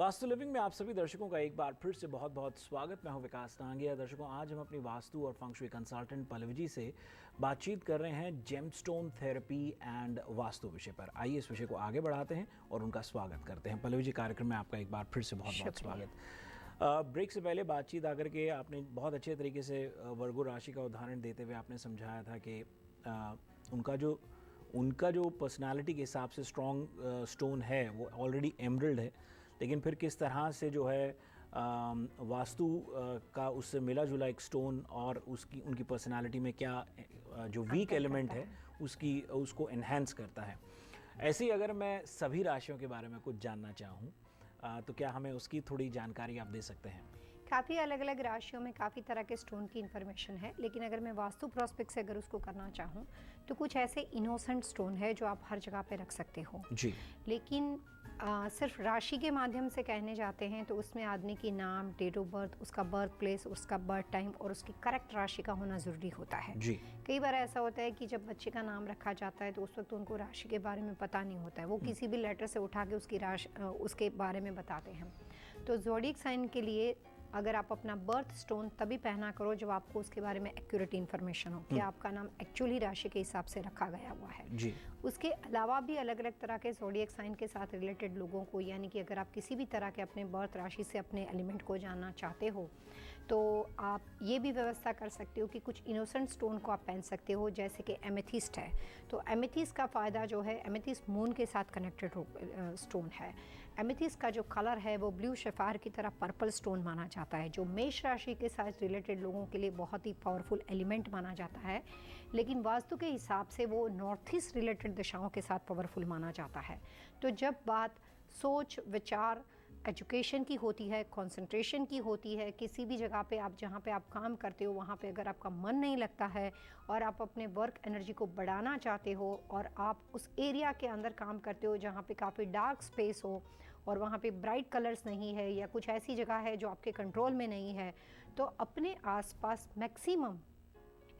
Vastu living में आप सभी दर्शकों का एक बार फिर से बहुत बहुत स्वागत। मैं हूं विकास नांगिया। दर्शकों, आज हम अपनी वास्तु और फंग शुई कंसल्टेंट पल्लवी जी से बातचीत कर रहे हैं जेमस्टोन थेरेपी एंड वास्तु विषय पर। आइए इस विषय को आगे बढ़ाते हैं और उनका स्वागत करते हैं। पल्लवी जी, कार्यक्रम में आपका एक बार फिर से बहुत बहुत स्वागत। ब्रेक से पहले बातचीत आकर के आपने बहुत अच्छे तरीके से वर्गो राशि का उदाहरण देते हुए आपने समझाया था कि उनका जो पर्सनालिटी के हिसाब से स्ट्रॉन्ग स्टोन है वो ऑलरेडी एमरल्ड है, लेकिन फिर किस तरह से जो है वास्तु का उससे मिला जुला एक स्टोन और उनकी पर्सनालिटी में क्या जो वीक एलिमेंट है उसको एनहेंस करता है। ऐसे ही अगर मैं सभी राशियों के बारे में कुछ जानना चाहूँ तो क्या हमें उसकी थोड़ी जानकारी आप दे सकते हैं? काफ़ी अलग अलग राशियों में काफ़ी तरह के स्टोन की इन्फॉर्मेशन है, लेकिन अगर मैं वास्तु प्रोस्पेक्ट से अगर उसको करना चाहूँ तो कुछ ऐसे इनोसेंट स्टोन है जो आप हर जगह पे रख सकते हो जी। लेकिन सिर्फ राशि के माध्यम से कहने जाते हैं तो उसमें आदमी की नाम, डेट ऑफ बर्थ, उसका बर्थ प्लेस, उसका बर्थ टाइम और उसकी करेक्ट राशि का होना ज़रूरी होता है जी। कई बार ऐसा होता है कि जब बच्चे का नाम रखा जाता है तो उस वक्त उनको राशि के बारे में पता नहीं होता है, वो किसी भी लेटर से उठा के उसकी उसके बारे में बताते हैं। तो ज़ोडिएक साइन के लिए अगर आप अपना बर्थ स्टोन तभी पहना करो जब आपको उसके बारे में एक्यूरेट इन्फॉर्मेशन हो कि आपका नाम एक्चुअली राशि के हिसाब से रखा गया हुआ है जी। उसके अलावा भी अलग अलग तरह के ज़ोडिएक साइन के साथ रिलेटेड लोगों को, यानी कि अगर आप किसी भी तरह के अपने बर्थ राशि से अपने एलिमेंट को जानना चाहते हो तो आप ये भी व्यवस्था कर सकते हो कि कुछ इनोसेंट स्टोन को आप पहन सकते हो, जैसे कि एमेथिस्ट है। तो एमेथिस्ट का फ़ायदा जो है, एमेथिस्ट मून के साथ कनेक्टेड स्टोन है। एमेथिस्ट का जो कलर है वो ब्लू शेफायर की तरह पर्पल स्टोन माना जाता है, जो मेष राशि के साथ रिलेटेड लोगों के लिए बहुत ही पावरफुल एलिमेंट माना जाता है, लेकिन वास्तु के हिसाब से वो नॉर्थ ईस्ट रिलेटेड दिशाओं के साथ पावरफुल माना जाता है। तो जब बात सोच, विचार, एजुकेशन की होती है, कंसंट्रेशन की होती है, किसी भी जगह पे आप जहाँ पे आप काम करते हो वहाँ पे अगर आपका मन नहीं लगता है और आप अपने वर्क एनर्जी को बढ़ाना चाहते हो और आप उस एरिया के अंदर काम करते हो जहाँ पे काफ़ी डार्क स्पेस हो और वहाँ पे ब्राइट कलर्स नहीं है या कुछ ऐसी जगह है जो आपके कंट्रोल में नहीं है, तो अपने आसपास मैक्सिमम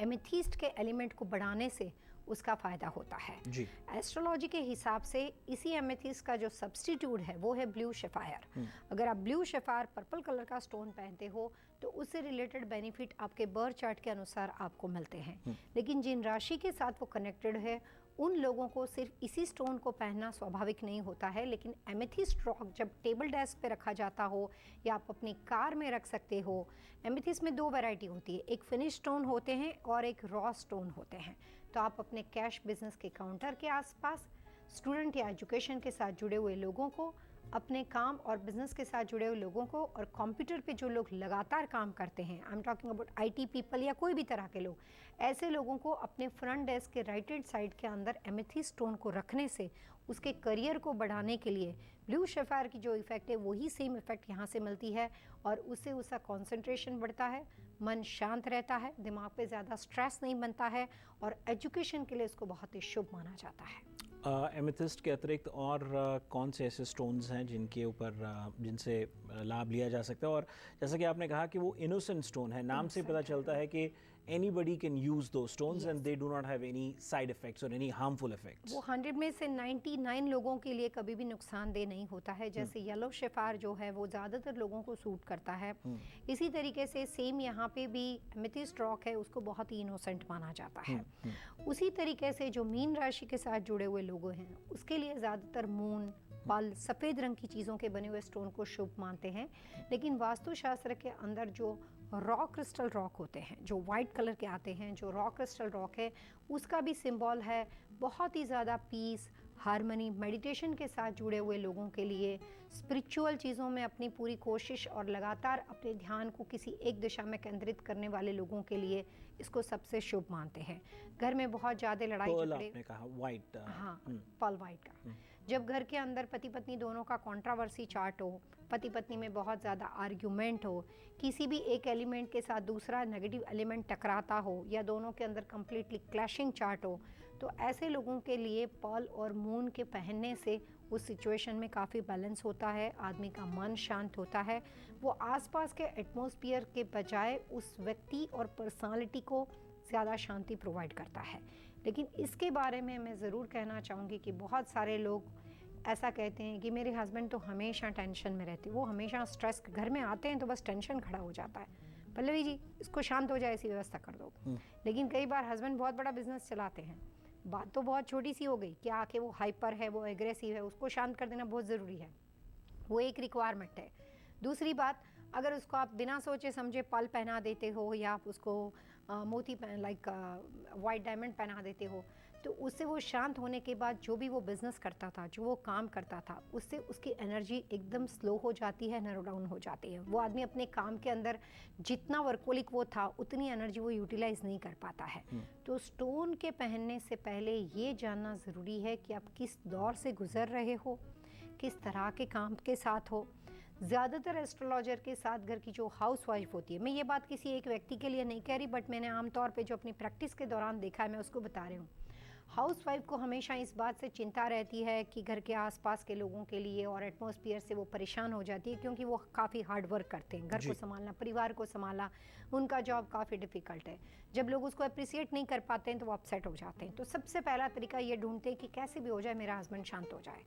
एमेथिस्ट के एलिमेंट को बढ़ाने से उसका फ़ायदा होता है जी। एस्ट्रोलॉजी के हिसाब से इसी एमेथिस्ट का जो सब्स्टिट्यूट है वो है ब्लू शेफायर। अगर आप ब्लू शेफायर पर्पल कलर का स्टोन पहनते हो तो उससे रिलेटेड बेनिफिट आपके बर्थ चार्ट के अनुसार आपको मिलते हैं, लेकिन जिन राशि के साथ वो कनेक्टेड है उन लोगों को सिर्फ इसी स्टोन को पहनना स्वाभाविक नहीं होता है। लेकिन एमेथिस्ट रॉक जब टेबल डेस्क पे रखा जाता हो या आप अपनी कार में रख सकते हो। एमेथिस्ट में दो वैरायटी होती है, एक फिनिश स्टोन होते हैं और एक रॉ स्टोन होते हैं। तो आप अपने कैश बिजनेस के काउंटर के आसपास, स्टूडेंट या एजुकेशन के साथ जुड़े हुए लोगों को, अपने काम और बिजनेस के साथ जुड़े हुए लोगों को और कंप्यूटर पे जो लोग लगातार काम करते हैं, I am talking about IT people या कोई भी तरह के लोग, ऐसे लोगों को अपने फ्रंट डेस्क के राइट हैंड साइड के अंदर एमेथिस्ट स्टोन को रखने से उसके करियर को बढ़ाने के लिए ब्लू शेफायर की जो इफेक्ट है वही सेम इफेक्ट यहाँ से मिलती है और उससे उसका कंसंट्रेशन बढ़ता है, मन शांत रहता है, दिमाग पे ज़्यादा स्ट्रेस नहीं बनता है और एजुकेशन के लिए इसको बहुत ही शुभ माना जाता है। एमेथिस्ट के अतिरिक्त और कौन से ऐसे स्टोन्स हैं जिनसे लाभ लिया जा सकता है? और जैसा कि आपने कहा कि वो इनोसेंट स्टोन है, नाम से पता चलता है कि anybody can use those stones and they do not have any side effects or any harmful effects. वो 100 में से 99 लोगों के लिए कभी भी नुकसानदेह नहीं होता है। जैसे येलो शेफायर जो है वो ज़्यादातर लोगों को सूट करता है, इसी तरीके से सेम यहाँ पे भी एमेथिस्ट रॉक है, उसको बहुत ही इनोसेंट माना जाता है। उसी तरीके से जो मीन राशि के साथ जुड़े हुए लोग हैं उसके लिए ज़्यादातर मून, पल, सफ़ेद रंग की चीज़ों के बने हुए स्टोन को शुभ मानते हैं। लेकिन वास्तुशास्त्र के अंदर जो रॉ क्रिस्टल रॉक होते हैं, जो वाइट कलर के आते हैं, जो रॉ क्रिस्टल रॉक है उसका भी सिंबल है बहुत ही ज़्यादा पीस, हार्मनी, मेडिटेशन के साथ जुड़े हुए लोगों के लिए, स्पिरिचुअल चीज़ों में अपनी पूरी कोशिश और लगातार अपने ध्यान को किसी एक दिशा में केंद्रित करने वाले लोगों के लिए इसको सबसे शुभ मानते हैं। घर में बहुत ज़्यादा लड़ाई झगड़े, वाइट, हाँ पल वाइट का, जब घर के अंदर पति पत्नी दोनों का कंट्रोवर्सी चार्ट हो, पति पत्नी में बहुत ज़्यादा आर्ग्यूमेंट हो, किसी भी एक एलिमेंट के साथ दूसरा नेगेटिव एलिमेंट टकराता हो या दोनों के अंदर कम्प्लीटली क्लैशिंग चार्ट हो, तो ऐसे लोगों के लिए पर्ल और मून के पहनने से उस सिचुएशन में काफ़ी बैलेंस होता है, आदमी का मन शांत होता है, वो आसपास के एटमॉस्फेयर के बजाय उस व्यक्ति और पर्सनालिटी को ज़्यादा शांति प्रोवाइड करता है। लेकिन इसके बारे में मैं ज़रूर कहना चाहूँगी कि बहुत सारे लोग ऐसा कहते हैं कि मेरे हस्बैंड तो हमेशा टेंशन में रहते, वो हमेशा स्ट्रेस, घर में आते हैं तो बस टेंशन खड़ा हो जाता है। पल्लवी जी, इसको शांत हो जाए ऐसी व्यवस्था कर दो। लेकिन कई बार हस्बैंड बहुत बड़ा बिजनेस चलाते हैं, बात तो बहुत छोटी सी हो गई कि आके वो हाइपर है, वो एग्रेसिव है, उसको शांत कर देना बहुत ज़रूरी है, वो एक रिक्वायरमेंट है। दूसरी बात, अगर उसको आप बिना सोचे समझे पल पहना देते हो या आप उसको मोती लाइक वाइट डायमंड पहना देते हो, तो उससे वो शांत होने के बाद जो भी वो बिज़नेस करता था, जो वो काम करता था, उससे उसकी एनर्जी एकदम स्लो हो जाती है, नैरो डाउन हो जाती है। वो आदमी अपने काम के अंदर जितना वर्कोलिक वो था, उतनी एनर्जी वो यूटिलाइज नहीं कर पाता है। तो स्टोन के पहनने से पहले ये जानना ज़रूरी है कि आप किस दौर से गुजर रहे हो, किस तरह के काम के साथ हो। ज़्यादातर एस्ट्रोलॉजर के साथ घर की जो हाउस वाइफ होती है, मैं ये बात किसी एक व्यक्ति के लिए नहीं कह रही, बट मैंने आमतौर पे जो अपनी प्रैक्टिस के दौरान देखा है, मैं उसको बता रही हूँ। हाउस वाइफ को हमेशा इस बात से चिंता रहती है कि घर के आसपास के लोगों के लिए और एटमॉस्फेयर से वो परेशान हो जाती है, क्योंकि वो काफ़ी हार्ड वर्क करते हैं, घर को संभालना, परिवार को संभालना, उनका जॉब काफ़ी डिफ़िकल्ट है। जब लोग उसको अप्रिसिएट नहीं कर पाते हैं तो वो अपसेट हो जाते हैं। तो सबसे पहला तरीका ये ढूंढते हैं कि कैसे भी हो जाए मेरा हस्बैंड शांत हो जाए।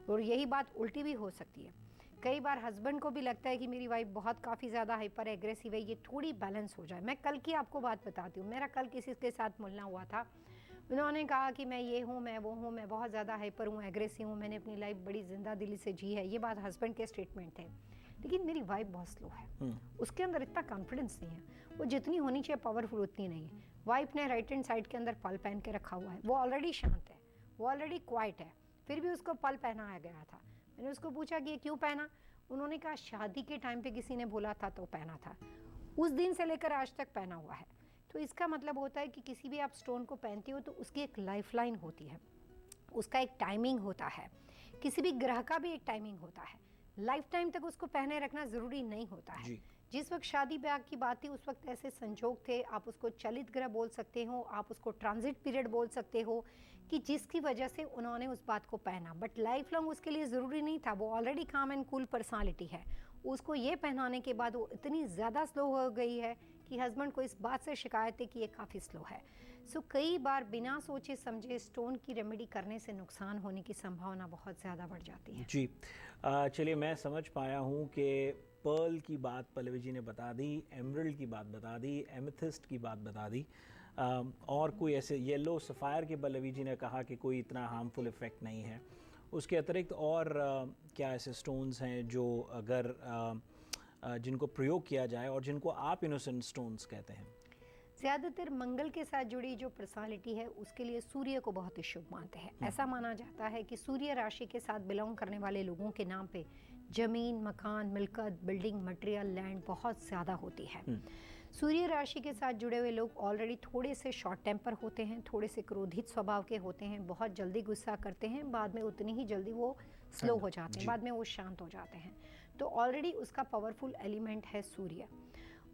और यही बात उल्टी भी हो सकती है। कई बार हस्बैंड को भी लगता है कि मेरी वाइफ बहुत काफ़ी ज़्यादा हाइपर एग्रेसिव है, ये थोड़ी बैलेंस हो जाए। मैं कल की आपको बात बताती हूँ। मेरा कल किसी के साथ मिलना हुआ था, उन्होंने कहा कि मैं ये हूँ, मैं वो हूँ, मैं बहुत ज़्यादा हाइपर हूँ, एग्रेसिव हूँ, मैंने अपनी लाइफ बड़ी जिंदा दिली से जी है। ये बात हस्बैंड के स्टेटमेंट थे। लेकिन मेरी वाइफ बहुत स्लो है, उसके अंदर इतना कॉन्फिडेंस नहीं है, वो जितनी होनी चाहिए पावरफुल उतनी नहीं है। वाइफ ने राइट हैंड साइड के अंदर पल पहन के रखा हुआ है, वो ऑलरेडी शांत है, वो ऑलरेडी क्वाइट है, फिर भी उसको पल पहनाया गया था। मैंने उसको पूछा कि ये क्यों पहना? उन्होंने कहा शादी के टाइम पे किसी ने बोला था तो पहना था, उस दिन से लेकर आज तक पहना हुआ है। तो इसका मतलब होता है कि किसी भी आप स्टोन को पहनते हो तो उसकी एक लाइफलाइन होती है, उसका एक टाइमिंग होता है, किसी भी ग्रह का भी एक टाइमिंग होता है। लाइफ टाइम तक उसको पहने रखना ज़रूरी नहीं होता है। जिस वक्त शादी ब्याह की बात थी उस वक्त ऐसे संजोग थे, आप उसको चलित ग्रह बोल सकते हो, आप उसको ट्रांजिट पीरियड बोल सकते हो, कि जिसकी वजह से उन्होंने उस बात को पहना। बट लाइफ लॉन्ग उसके लिए ज़रूरी नहीं था, वो ऑलरेडी काम एंड कूल पर्सनालिटी है। उसको ये पहनाने के बाद वो इतनी ज़्यादा स्लो हो गई है कि हस्बैंड को इस बात से शिकायत है कि ये काफ़ी स्लो है। सो कई बार बिना सोचे समझे स्टोन की रेमेडी करने से नुकसान होने की संभावना बहुत ज़्यादा बढ़ जाती है। जी, चलिए मैं समझ पाया हूँ कि पर्ल की बात पल्लवी जी ने बता दी, एमरल्ड की बात बता दी, एमेथिस्ट की बात बता दी, और कोई ऐसे येलो सफ़ायर के पल्लवी जी ने कहा कि कोई इतना हार्मफुल इफ़ेक्ट नहीं है। उसके अतिरिक्त और क्या ऐसे स्टोन्स हैं जो अगर जिनको प्रयोग किया जाए और जिनको आप इनोसेंट स्टोन्स कहते हैं? ज़्यादातर मंगल के साथ जुड़ी जो पर्सनालिटी है उसके लिए सूर्य को बहुत ही शुभ मानते हैं। ऐसा माना जाता है कि सूर्य राशि के साथ बिलोंग करने वाले लोगों के नाम पे ज़मीन, मकान, मिल्कत, बिल्डिंग, मटेरियल, लैंड बहुत ज़्यादा होती है। सूर्य राशि के साथ जुड़े हुए लोग ऑलरेडी थोड़े से शॉर्ट टेम्पर होते हैं, थोड़े से क्रोधित स्वभाव के होते हैं, बहुत जल्दी गुस्सा करते हैं, बाद में उतनी ही जल्दी वो स्लो हो जाते हैं, बाद में वो शांत हो जाते हैं। तो ऑलरेडी उसका पावरफुल एलिमेंट है सूर्य।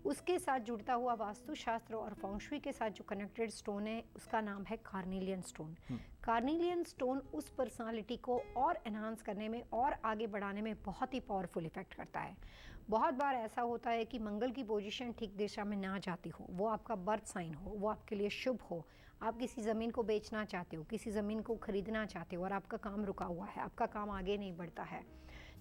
उसके साथ जुड़ता हुआ वास्तुशास्त्र और फेंगशुई के साथ जो कनेक्टेड स्टोन है उसका नाम है कार्नेलियन स्टोन। कार्नेलियन स्टोन उस पर्सनालिटी को और एनहांस करने में और आगे बढ़ाने में बहुत ही पावरफुल इफेक्ट करता है। बहुत बार ऐसा होता है कि मंगल की पोजीशन ठीक दिशा में ना जाती हो, वो आपका बर्थ साइन हो, वो आपके लिए शुभ हो, आप किसी ज़मीन को बेचना चाहते हो, किसी ज़मीन को खरीदना चाहते हो और आपका काम रुका हुआ है, आपका काम आगे नहीं बढ़ता है,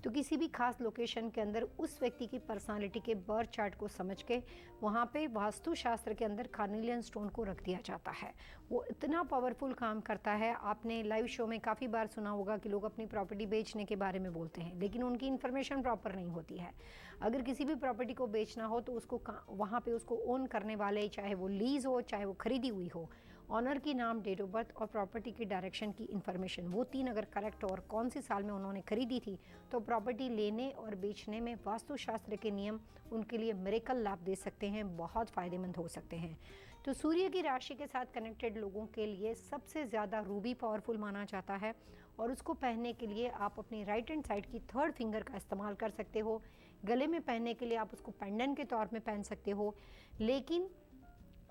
तो किसी भी खास लोकेशन के अंदर उस व्यक्ति की पर्सनालिटी के बर्थ चार्ट को समझ के वहाँ पे वास्तुशास्त्र के अंदर कार्नेलियन स्टोन को रख दिया जाता है। वो इतना पावरफुल काम करता है। आपने लाइव शो में काफ़ी बार सुना होगा कि लोग अपनी प्रॉपर्टी बेचने के बारे में बोलते हैं, लेकिन उनकी इन्फॉर्मेशन प्रॉपर नहीं होती है। अगर किसी भी प्रॉपर्टी को बेचना हो तो उसको वहाँ पे उसको ओन करने वाले, चाहे वो लीज हो चाहे वो खरीदी हुई हो, ऑनर की नाम, डेट ऑफ बर्थ और प्रॉपर्टी की डायरेक्शन की इन्फॉर्मेशन, वो तीन अगर करेक्ट हो और कौन सी साल में उन्होंने खरीदी थी, तो प्रॉपर्टी लेने और बेचने में वास्तुशास्त्र के नियम उनके लिए मिरेकल लाभ दे सकते हैं, बहुत फ़ायदेमंद हो सकते हैं। तो सूर्य की राशि के साथ कनेक्टेड लोगों के लिए सबसे ज़्यादा रूबी पावरफुल माना जाता है और उसको पहनने के लिए आप अपनी राइट हैंड साइड की थर्ड फिंगर का इस्तेमाल कर सकते हो। गले में पहनने के लिए आप उसको पेंडेंट के तौर में पहन सकते हो, लेकिन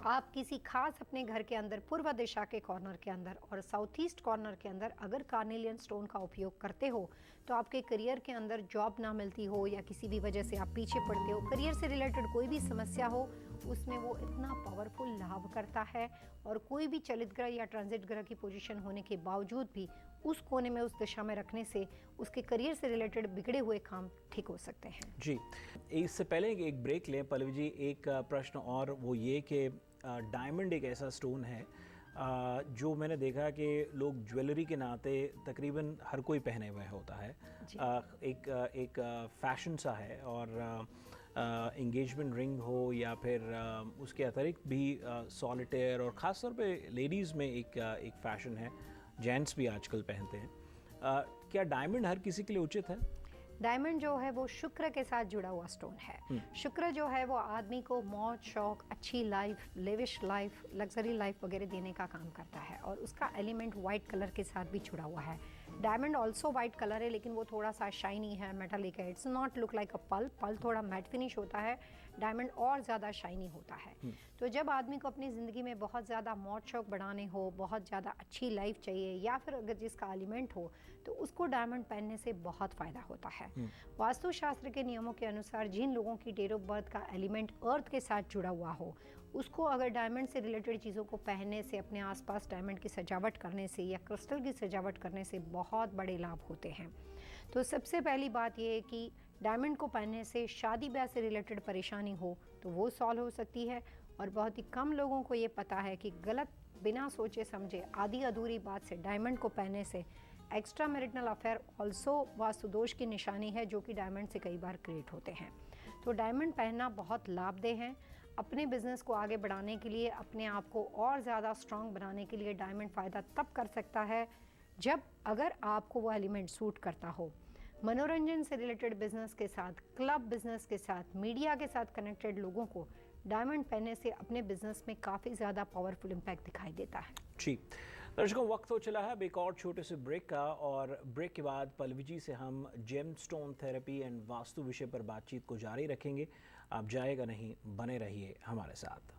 आप किसी खास अपने घर के अंदर पूर्व दिशा के कॉर्नर के अंदर और साउथ ईस्ट कॉर्नर के अंदर अगर कार्नेलियन स्टोन का उपयोग करते हो तो आपके करियर के अंदर जॉब ना मिलती हो या किसी भी वजह से आप पीछे पड़ते हो, करियर से रिलेटेड कोई भी समस्या हो, उसमें वो इतना पावरफुल लाभ करता है और कोई भी चलित ग्रह या ट्रांजिट ग्रह की पोजीशन होने के बावजूद भी उस कोने में, उस दिशा में रखने से उसके करियर से रिलेटेड बिगड़े हुए काम ठीक हो सकते हैं। जी, इससे पहले एक ब्रेक लें पल्लवी जी, एक प्रश्न और, वो ये कि डायमंड एक ऐसा स्टोन है जो मैंने देखा कि लोग ज्वेलरी के नाते तकरीबन हर कोई पहने हुए होता है। एक फैशन सा है, और इंगेजमेंट रिंग हो या फिर उसके अतिरिक्त भी सॉलिटेयर, और ख़ास तौर पे लेडीज़ में एक फ़ैशन है, जेंट्स भी आजकल पहनते हैं। क्या डायमंड हर किसी के लिए उचित है? डायमंड जो है वो शुक्र के साथ जुड़ा हुआ स्टोन है। शुक्र जो है वो आदमी को मौज, शौक, अच्छी life, lavish life, luxury life वगैरह देने का काम करता है, और उसका एलिमेंट वाइट कलर के साथ भी जुड़ा हुआ है। डायमंड ऑल्सो वाइट कलर है, लेकिन वो थोड़ा सा शाइनी है, मेटालिक है। इट्स नॉट लुक लाइक अ पल। पल थोड़ा मैट फिनिश होता है, डायमंड और ज़्यादा शाइनी होता है। तो जब आदमी को अपनी ज़िंदगी में बहुत ज़्यादा मौज शौक बढ़ाने हो, बहुत ज़्यादा अच्छी लाइफ चाहिए, या फिर अगर जिसका एलिमेंट हो, तो उसको डायमंड पहनने से बहुत फ़ायदा होता है। वास्तुशास्त्र के नियमों के अनुसार जिन लोगों की डेट ऑफ बर्थ का एलिमेंट अर्थ के साथ जुड़ा हुआ हो, उसको अगर डायमंड से रिलेटेड चीज़ों को पहनने से, अपने आसपास डायमंड की सजावट करने से या क्रिस्टल की सजावट करने से बहुत बड़े लाभ होते हैं। तो सबसे पहली बात यह है कि डायमंड को पहनने से शादी ब्याह से रिलेटेड परेशानी हो तो वो सॉल्व हो सकती है, और बहुत ही कम लोगों को ये पता है कि गलत, बिना सोचे समझे, आधी अधूरी बात से डायमंड को पहनने से extra marital affair also vastu दोष की निशानी है, जो कि डायमंड से कई बार क्रिएट होते हैं। तो डायमंड पहनना बहुत लाभदेह है। अपने बिजनेस को आगे बढ़ाने के लिए, अपने आप को और ज़्यादा स्ट्रांग बनाने के लिए डायमंड फ़ायदा तब कर सकता है जब अगर आपको वो एलिमेंट सूट करता हो। मनोरंजन से रिलेटेड बिजनेस के साथ, क्लब बिजनेस के साथ, मीडिया के साथ कनेक्टेड लोगों को डायमंड पहनने से अपने बिजनेस में काफ़ी ज़्यादा पावरफुल इम्पैक्ट दिखाई देता है। जी दर्शकों, वक्त हो चला है अब एक और छोटे से ब्रेक का, और ब्रेक के बाद पल्लवी जी से हम जेमस्टोन थेरेपी एंड वास्तु विषय पर बातचीत को जारी रखेंगे। आप जाएगा नहीं, बने रहिए हमारे साथ।